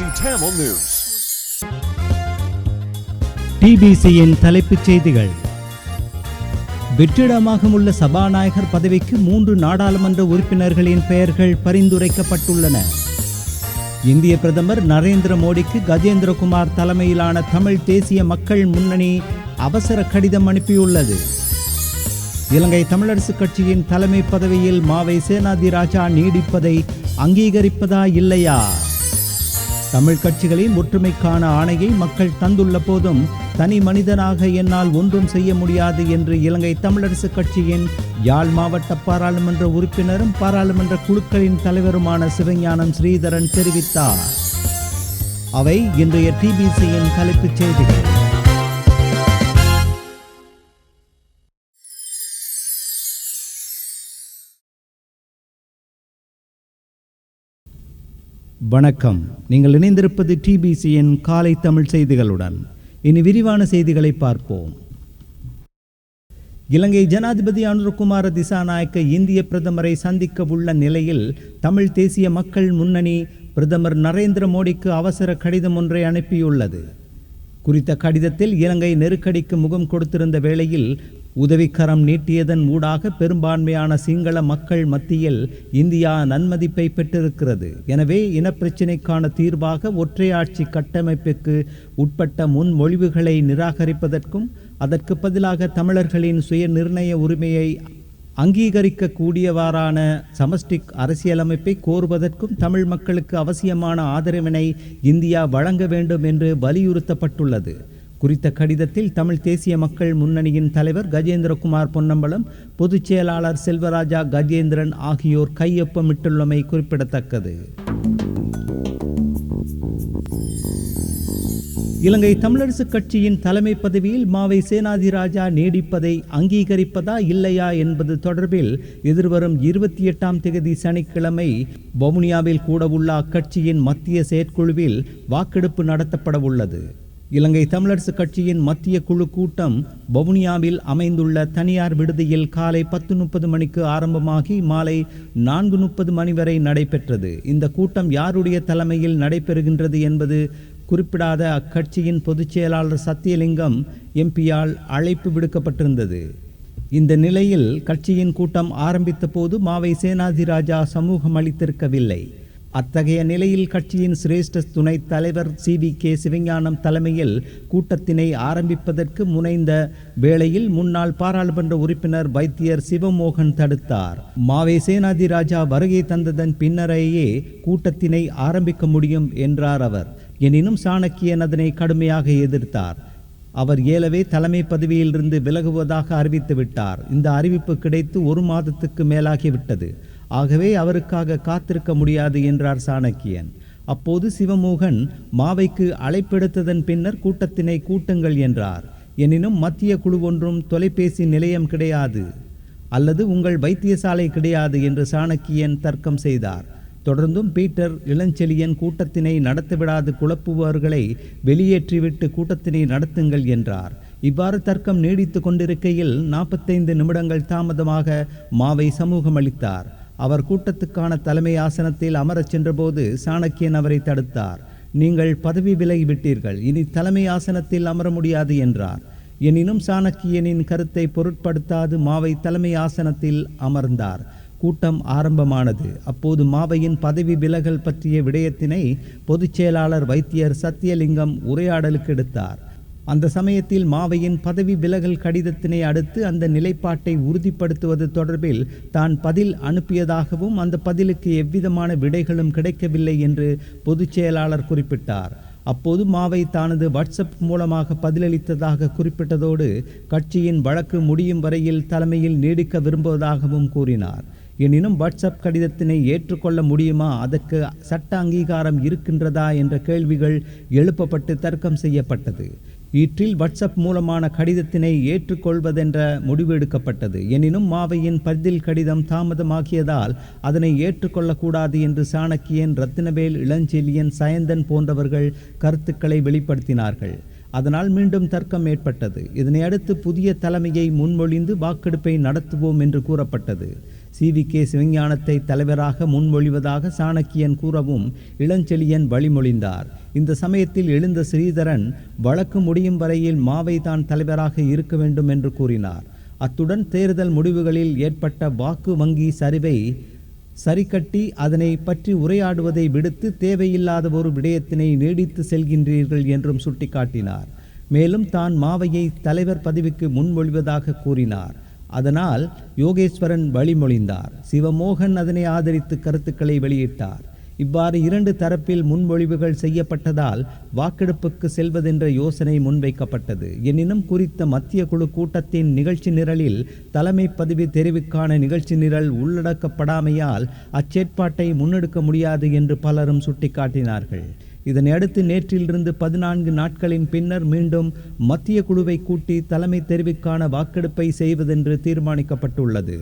BBC Tamil News. டிபிசியின் தலைப்புச் செய்திகள். வெற்றிடமாக உள்ள சபாநாயகர் பதவிக்கு 3 நாடாளுமன்ற உறுப்பினர்களின் பெயர்கள் பரிந்துரைக்கப்பட்டுள்ளன. இந்திய பிரதமர் நரேந்திர மோடிக்கு கஜேந்திரகுமார் தலைமையிலான தமிழ் தேசிய மக்கள் முன்னணி அவசர கடிதம் அனுப்பியுள்ளது. இலங்கை தமிழரசு கட்சியின் தலைமை பதவியில் மாவை சேனாதிராஜா நீடிப்பதை அங்கீகரிப்பதா இல்லையா? தமிழ் கட்சிகளின் ஒற்றுமைக்கான ஆணையை மக்கள் தந்துள்ள போதும் தனி மனிதனாக என்னால் ஒன்றும் செய்ய முடியாது என்று இலங்கை தமிழரசு கட்சியின் யாழ் மாவட்ட பாராளுமன்ற உறுப்பினரும் பாராளுமன்ற குழுக்களின் தலைவருமான சிவஞானம் ஸ்ரீதரன் தெரிவித்தார். அவை இன்றைய டிபிசியின் தலைப்புச் செய்திகள். வணக்கம். நீங்கள் இணைந்திருப்பது டிபிசியின் காலை தமிழ் செய்திகளுடன். இனி விரிவான செய்திகளை பார்ப்போம். இலங்கை ஜனாதிபதி அனுரகுமார திசாநாயக்க இந்திய பிரதமரை சந்திக்க உள்ள நிலையில் தமிழ் தேசிய மக்கள் முன்னணி பிரதமர் நரேந்திர மோடிக்கு அவசர கடிதம் ஒன்றை அனுப்பியுள்ளது. குறித்த கடிதத்தில் இலங்கை நெருக்கடிக்கு முகம் கொடுத்திருந்த வேளையில் உதவிக்கரம் நீட்டியதன் ஊடாக பெரும்பான்மையான சிங்கள மக்கள் மத்தியில் இந்தியா நன்மதிப்பை பெற்றிருக்கிறது. எனவே இனப்பிரச்சினைக்கான தீர்வாக ஒற்றையாட்சி கட்டமைப்புக்கு உட்பட்ட முன்மொழிவுகளை நிராகரிப்பதற்கும் அதற்கு பதிலாக தமிழர்களின் சுய நிர்ணய உரிமையை அங்கீகரிக்க கூடியவாறான சமஷ்டிக் அரசியலமைப்பை கோருவதற்கும் தமிழ் மக்களுக்கு அவசியமான ஆதரவினை இந்தியா வழங்க வேண்டும் என்று வலியுறுத்தப்பட்டுள்ளது. குறித்த கடிதத்தில் தமிழ் தேசிய மக்கள் முன்னணியின் தலைவர் கஜேந்திரகுமார் பொன்னம்பலம், பொதுச் செயலாளர் செல்வராஜா கஜேந்திரன் ஆகியோர் கையொப்பமிட்டுள்ளமை குறிப்பிடத்தக்கது. இலங்கை தமிழரசு கட்சியின் தலைமை பதவியில் மாவை சேனாதிராஜா நீடிப்பதை அங்கீகரிப்பதா இல்லையா என்பது தொடர்பில் எதிர்வரும் 28ஆம் தேதி சனிக்கிழமை வவுனியாவில் கூடவுள்ள அக்கட்சியின் மத்திய செயற்குழுவில் வாக்கெடுப்பு நடத்தப்பட உள்ளது. இலங்கை தமிழரசு கட்சியின் மத்திய குழு கூட்டம் வவுனியாவில் அமைந்துள்ள தனியார் விடுதியில் காலை 10:30 மணிக்கு ஆரம்பமாகி மாலை 4:30 மணி வரை நடைபெற்றது. இந்த கூட்டம் யாருடைய தலைமையில் நடைபெறுகின்றது என்பது குறிப்பிடாத அக்கட்சியின் பொதுச் செயலாளர் சத்தியலிங்கம் எம்பியால் அழைப்பு விடுக்கப்பட்டிருந்தது. இந்த நிலையில் கட்சியின் கூட்டம் ஆரம்பித்த போது மாவை சேனாதிராஜா சமூகம் அளித்திருக்கவில்லை. அத்தகைய நிலையில் கட்சியின் சிரேஷ்ட துணைத் தலைவர் CVK சிவஞானம் தலைமையில் கூட்டத்தினை ஆரம்பிப்பதற்கு முனைந்த வேளையில் முன்னாள் பாராளுமன்ற உறுப்பினர் வைத்தியர் சிவமோகன் தடுத்தார். மாவை சேனாதிராஜா வருகை தந்ததன் பின்னரேயே கூட்டத்தினை ஆரம்பிக்க முடியும் என்றார் அவர். எனினும் சாணக்கியன் அதனை கடுமையாக எதிர்த்தார். அவர் ஏலவே தலைமை பதவியிலிருந்து விலகுவதாக அறிவித்து விட்டார். இந்த அறிவிப்பு கிடைத்து 1 மாதத்துக்கு மேலாகிவிட்டது. ஆகவே அவருக்காக காத்திருக்க முடியாது என்றார் சாணக்கியன். அப்போது சிவமோகன் மாவைக்கு அழைப்பெடுத்ததன் பின்னர் கூட்டத்தினை கூட்டுங்கள் என்றார். எனினும் மத்திய குழு ஒன்றும் தொலைபேசி நிலையம் கிடையாது அல்லது உங்கள் வைத்தியசாலை கிடையாது என்று சாணக்கியன் தர்க்கம் செய்தார். தொடர்ந்தும் பீட்டர் இளஞ்செழியன் கூட்டத்தினை நடத்திவிடாது குழப்புபவர்களை வெளியேற்றிவிட்டு கூட்டத்தினை நடத்துங்கள் என்றார். இவ்வாறு தர்க்கம் நீடித்து கொண்டிருக்கையில் 45 நிமிடங்கள் தாமதமாக மாவை சமூகம் அளித்தார். அவர் கூட்டத்துக்கான தலைமை ஆசனத்தில் அமரச் சென்றபோது சாணக்கியன் அவரை தடுத்தார். நீங்கள் பதவி விலகிவிட்டீர்கள், இனி தலைமை ஆசனத்தில் அமர முடியாது என்றார். எனினும் சாணக்கியனின் கருத்தை பொருட்படுத்தாது மாவை தலைமை ஆசனத்தில் அமர்ந்தார். கூட்டம் ஆரம்பமானது. அப்போது மாவையின் பதவி விலகல் பற்றிய விடயத்தினை பொதுச் செயலாளர் வைத்தியர் சத்தியலிங்கம் உரையாடலுக்கு எடுத்தார். அந்த சமயத்தில் மாவையின் பதவி விலகல் கடிதத்தினை அடுத்து அந்த நிலைப்பாட்டை உறுதிப்படுத்துவது தொடர்பில் தான் பதில் அனுப்பியதாகவும் அந்த பதிலுக்கு எவ்விதமான விடைகளும் கிடைக்கவில்லை என்று பொதுச் செயலாளர் குறிப்பிட்டார். அப்போது மாவை தானது வாட்ஸ்அப் மூலமாக பதிலளித்ததாக குறிப்பிட்டதோடு கட்சியின் வழக்கு முடியும் வரையில் தலைமையில் நீடிக்க விரும்புவதாகவும் கூறினார். எனினும் வாட்ஸ்அப் கடிதத்தினை ஏற்றுக்கொள்ள முடியுமா, அதற்கு சட்ட அங்கீகாரம் இருக்கின்றதா என்ற கேள்விகள் எழுப்பப்பட்டு தர்க்கம் செய்யப்பட்டது. ஈற்றில் வாட்ஸ்அப் மூலமான கடிதத்தினை ஏற்றுக்கொள்வதென்ற முடிவு எடுக்கப்பட்டது. எனினும் மாவையின் பதில் கடிதம் தாமதமாகியதால் அதனை ஏற்றுக்கொள்ளக்கூடாது என்று சாணக்கியன், ரத்தினவேல், இளஞ்செழியன், சயந்தன் போன்றவர்கள் கருத்துக்களை வெளிப்படுத்தினார்கள். அதனால் மீண்டும் தர்க்கம் ஏற்பட்டது. இதனை அடுத்து புதிய தலைமையை முன்மொழிந்து வாக்கெடுப்பை நடத்துவோம் என்று கூறப்பட்டது. CVK சிவஞானத்தை தலைவராக முன்மொழிவதாக சாணக்கியன் கூறவும் இளஞ்செழியன் வழிமொழிந்தார். இந்த சமயத்தில் எழுந்த ஸ்ரீதரன் வழக்கு முடியும் வரையில் மாவை தான் தலைவராக இருக்க வேண்டும் என்று கூறினார். அத்துடன் தேர்தல் முடிவுகளில் ஏற்பட்ட வாக்கு வங்கி சரிவை சரிக்கட்டி அதனை பற்றி உரையாடுவதை விடுத்து தேவையில்லாத ஒரு விடயத்தினை நீடித்து செல்கின்றீர்கள் என்றும் சுட்டிக்காட்டினார். மேலும் தான் மாவையை தலைவர் பதவிக்கு முன்மொழிவதாக கூறினார். அதனால் யோகேஸ்வரன் வழிமொழிந்தார். சிவமோகன் அதனை ஆதரித்து கருத்துக்களை வெளியிட்டார். இவ்வாறு இரண்டு தரப்பில் முன்மொழிவுகள் செய்யப்பட்டதால் வாக்கெடுப்புக்கு செல்வதென்ற யோசனை முன்வைக்கப்பட்டது. எனினும் குறித்த மத்திய குழு கூட்டத்தின் நிகழ்ச்சி நிரலில் தலைமை பதவி தெரிவுக்கான நிகழ்ச்சி நிரல் உள்ளடக்கப்படாமையால் அச்சேற்பாட்டை முன்னெடுக்க முடியாது என்று பலரும் சுட்டிக்காட்டினார்கள். இதனையடுத்து நேற்றிலிருந்து 14 நாட்களின் பின்னர் மீண்டும் மத்திய குழுவை கூட்டி தலைமை தெரிவுக்கான வாக்கெடுப்பை செய்வதென்று தீர்மானிக்கப்பட்டுள்ளது.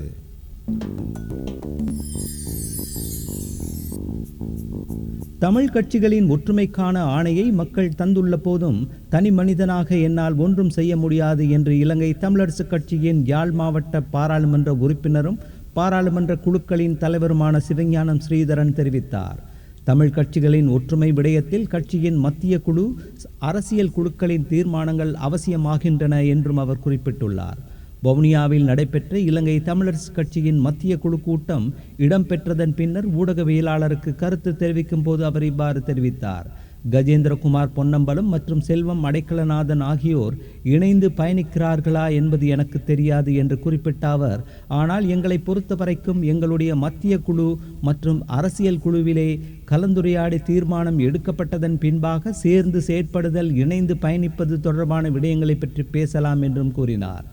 தமிழ் கட்சிகளின் ஒற்றுமைக்கான ஆணையை மக்கள் தந்துள்ள போதும் தனி மனிதனாக என்னால் ஒன்றும் செய்ய முடியாது என்று இலங்கை தமிழரசு கட்சியின் யாழ் மாவட்ட பாராளுமன்ற உறுப்பினரும் பாராளுமன்ற குழுக்களின் தலைவருமான சிவஞானம் ஸ்ரீதரன் தெரிவித்தார். தமிழ் கட்சிகளின் ஒற்றுமை விடயத்தில் கட்சியின் மத்திய குழு அரசியல் குழுக்களின் தீர்மானங்கள் அவசியமாகின்றன என்றும் அவர் குறிப்பிட்டுள்ளார். வவுனியாவில் நடைபெற்ற இலங்கை தமிழரசு கட்சியின் மத்திய குழு கூட்டம் இடம்பெற்றதன் பின்னர் ஊடகவியலாளருக்கு கருத்து தெரிவிக்கும் போது அவர் இவ்வாறு தெரிவித்தார். கஜேந்திரகுமார் பொன்னம்பலம் மற்றும் செல்வம் அடைக்கலநாதன் ஆகியோர் இணைந்து பயணிக்கிறார்களா என்பது எனக்கு தெரியாது என்று குறிப்பிட்ட அவர், ஆனால் எங்களை பொறுத்தவரைக்கும் எங்களுடைய மத்திய குழு மற்றும் அரசியல் குழுவிலே கலந்துரையாடி தீர்மானம் எடுக்கப்பட்டதன் பின்பாக சேர்ந்து செயற்படுதல் இணைந்து பயணிப்பது தொடர்பான விடயங்களை பற்றி பேசலாம் என்றும் கூறினார்.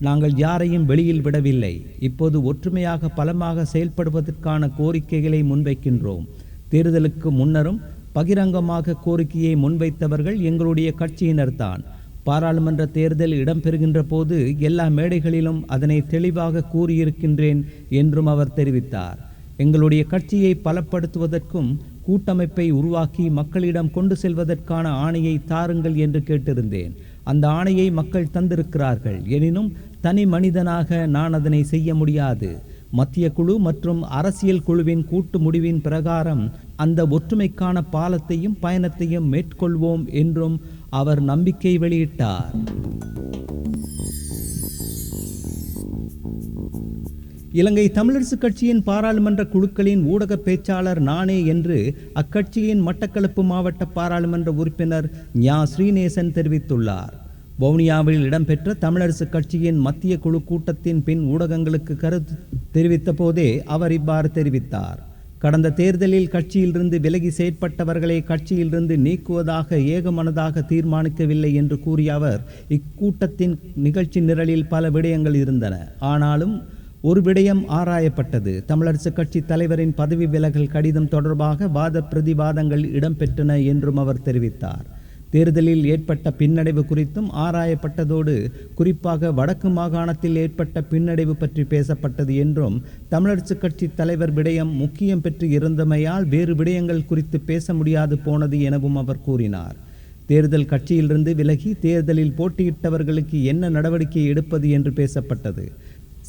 நாங்கள் யாரையும் வெளியில் விடவில்லை. இப்போது ஒற்றுமையாக பலமாக செயல்படுவதற்கான கோரிக்கைகளை முன்வைக்கின்றோம். தேர்தலுக்கு முன்னரும் பகிரங்கமாக கோரிக்கையை முன்வைத்தவர்கள் எங்களுடைய கட்சியினர்தான். பாராளுமன்ற தேர்தல் இடம்பெறுகின்ற போது எல்லா மேடைகளிலும் அதனை தெளிவாக கூறியிருக்கின்றேன் என்றும் அவர் தெரிவித்தார். எங்களுடைய கட்சியை பலப்படுத்துவதற்கும் கூட்டமைப்பை உருவாக்கி மக்களிடம் கொண்டு செல்வதற்கான ஆணையை தாருங்கள் என்று கேட்டிருந்தேன். அந்த ஆணையை மக்கள் தந்திருக்கிறார்கள். எனினும் தனி மனிதனாக நான் அதனை செய்ய முடியாது. மத்திய குழு மற்றும் அரசியல் குழுவின் கூட்டு முடிவின் பிரகாரம் அந்த ஒற்றுமைக்கான பாலத்தையும் பயணத்தையும் மேற்கொள்வோம் என்றும் அவர் நம்பிக்கை வெளியிட்டார். இலங்கை தமிழரசு கட்சியின் பாராளுமன்ற குழுக்களின் ஊடக பேச்சாளர் நானே என்று அக்கட்சியின் மட்டக்களப்பு மாவட்ட பாராளுமன்ற உறுப்பினர் ஞா ஸ்ரீநேசன் தெரிவித்துள்ளார். வவுனியாவில் இடம்பெற்ற தமிழரசு கட்சியின் மத்திய குழு கூட்டத்தின் பின் ஊடகங்களுக்கு கருத்து தெரிவித்த போதே அவர் இவ்வாறு தெரிவித்தார். கடந்த தேர்தலில் கட்சியிலிருந்து விலகி செயற்பட்டவர்களை கட்சியிலிருந்து நீக்குவதாக ஏகமனதாக தீர்மானிக்கவில்லை என்று கூறிய அவர், இக்கூட்டத்தின் நிகழ்ச்சி நிரலில் பல விடயங்கள் இருந்தன. ஆனாலும் ஒரு விடயம் ஆராயப்பட்டது. தமிழரசு கட்சி தலைவரின் பதவி விலகல் கடிதம் தொடர்பாக வாத பிரதிவாதங்கள் இடம்பெற்றன என்றும் அவர் தெரிவித்தார். தேர்தலில் ஏற்பட்ட பின்னடைவு குறித்தும் ஆராயப்பட்டதோடு குறிப்பாக வடக்கு மாகாணத்தில் ஏற்பட்ட பின்னடைவு பற்றி பேசப்பட்டது என்றும், தமிழரசு கட்சி தலைவர் விடயம் முக்கியம் பெற்று இருந்தமையால் வேறு விடயங்கள் குறித்து பேச முடியாது போனது எனவும் அவர் கூறினார். தேர்தல் கட்சியிலிருந்து விலகி தேர்தலில் போட்டியிட்டவர்களுக்கு என்ன நடவடிக்கை எடுப்பது என்று பேசப்பட்டது.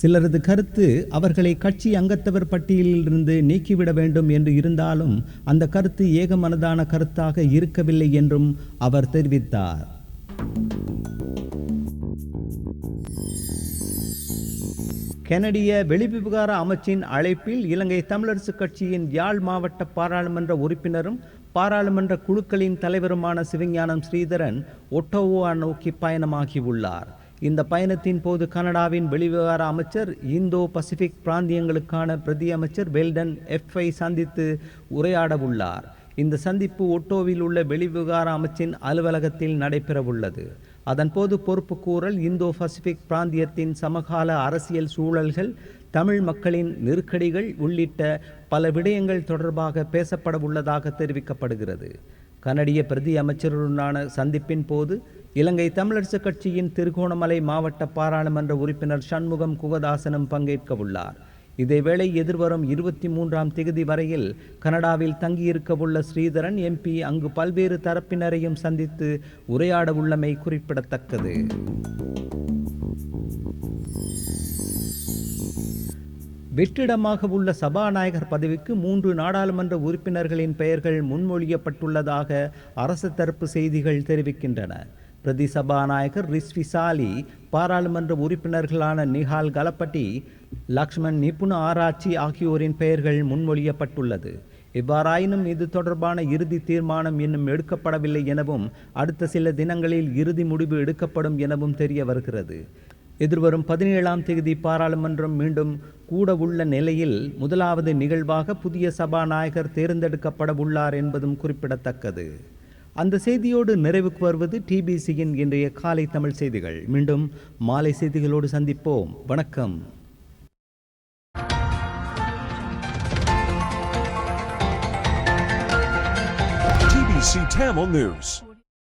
சிலரது கருத்து அவர்களை கட்சி அங்கத்தவர் பட்டியலிலிருந்து நீக்கிவிட வேண்டும் என்று இருந்தாலும் அந்த கருத்து ஏகமனதான கருத்தாக இருக்கவில்லை என்றும் அவர் தெரிவித்தார். கனடிய வெளிவிவகார அமைச்சின் அழைப்பில் இலங்கை தமிழரசு கட்சியின் யாழ் மாவட்ட பாராளுமன்ற உறுப்பினரும் பாராளுமன்ற குழுக்களின் தலைவருமான சிவஞானம் ஸ்ரீதரன் ஒட்டோவா நோக்கி பயணமாகியுள்ளார். இந்த பயணத்தின் போது கனடாவின் வெளிவிவகார அமைச்சர் இந்தோ பசிபிக் பிராந்தியங்களுக்கான பிரதி அமைச்சர் வெல்டன் எஃப்.ஐ சந்தித்து உரையாடவுள்ளார். இந்த சந்திப்பு ஒட்டோவில் உள்ள வெளிவிவகார அமைச்சின் அலுவலகத்தில் நடைபெறவுள்ளது. அதன்போது பொறுப்பு கூறல் இந்தோ பசிபிக் பிராந்தியத்தின் சமகால அரசியல் சூழல்கள், தமிழ் மக்களின் நெருக்கடிகள் உள்ளிட்ட பல விடயங்கள் தொடர்பாக பேசப்பட உள்ளதாக தெரிவிக்கப்படுகிறது. கனடிய பிரதி அமைச்சருடனான சந்திப்பின் போது இலங்கை தமிழரசு கட்சியின் திருகோணமலை மாவட்ட பாராளுமன்ற உறுப்பினர் சண்முகம் குகதாசனும் பங்கேற்க உள்ளார். இதேவேளை எதிர்வரும் 23ஆம் தேதி வரையில் கனடாவில் தங்கியிருக்கவுள்ள ஸ்ரீதரன் எம்பி அங்கு பல்வேறு தரப்பினரையும் சந்தித்து உரையாட உள்ளமை குறிப்பிடத்தக்கது. வெற்றிடமாக உள்ள சபாநாயகர் பதவிக்கு 3 நாடாளுமன்ற உறுப்பினர்களின் பெயர்கள் முன்மொழியப்பட்டுள்ளதாக அரசு தரப்பு செய்திகள் தெரிவிக்கின்றன. பிரதி சபாநாயகர் ரிஸ்வி சாலி, பாராளுமன்ற உறுப்பினர்களான நிஹால் கலப்பட்டி, லக்ஷ்மண் நிபுண ஆராய்ச்சி ஆகியோரின் பெயர்கள் முன்மொழியப்பட்டுள்ளது. எவ்வாறாயினும் இது தொடர்பான இறுதி தீர்மானம் இன்னும் எடுக்கப்படவில்லை எனவும் அடுத்த சில தினங்களில் இறுதி முடிவு எடுக்கப்படும் எனவும் தெரிய வருகிறது. எதிர்வரும் 17ஆம் தேதி பாராளுமன்றம் மீண்டும் கூட உள்ள நிலையில் முதலாவது நிகழ்வாக புதிய சபாநாயகர் தேர்ந்தெடுக்கப்பட உள்ளார் என்பதும் குறிப்பிடத்தக்கது. அந்த செய்தியோடு நிறைவுக்கு வருவது டிபிசியின் இன்றைய காலை தமிழ் செய்திகள். மீண்டும் மாலை செய்திகளோடு சந்திப்போம். வணக்கம். TBC Tamil News.